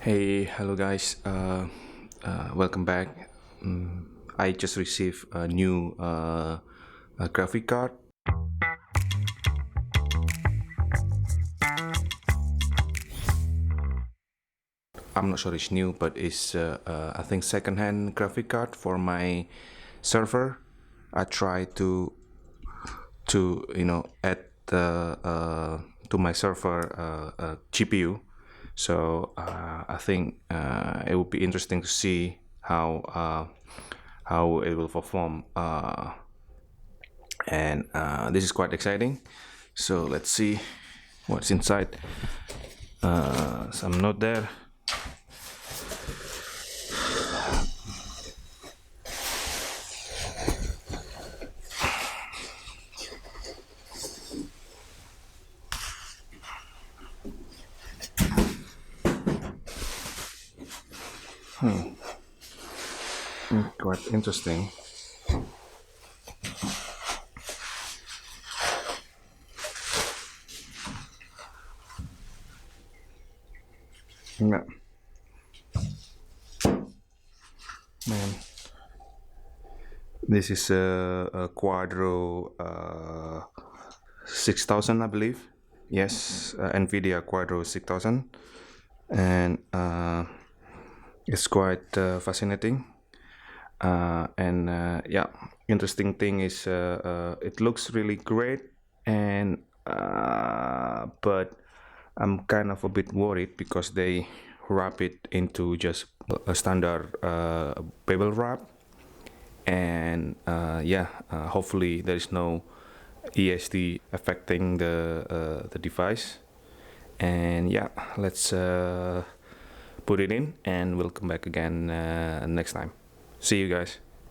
Hey, hello guys. Welcome back. I just received a new graphic card. I'm not sure it's new, but it's I think second-hand graphic card for my server. I try to add the to my server GPU. So I think it would be interesting to see how it will perform, and this is quite exciting. So let's see what's inside. Some note there. Quite interesting. Yeah, man. This is a Quadro 6000, I believe. Yes, Nvidia Quadro 6000, and it's quite fascinating. And yeah, interesting thing is it looks really great, and but I'm kind of a bit worried because they wrap it into just a standard bubble wrap, and yeah, hopefully there is no ESD affecting the device. And yeah, let's put it in, and we'll come back again next time. See you guys.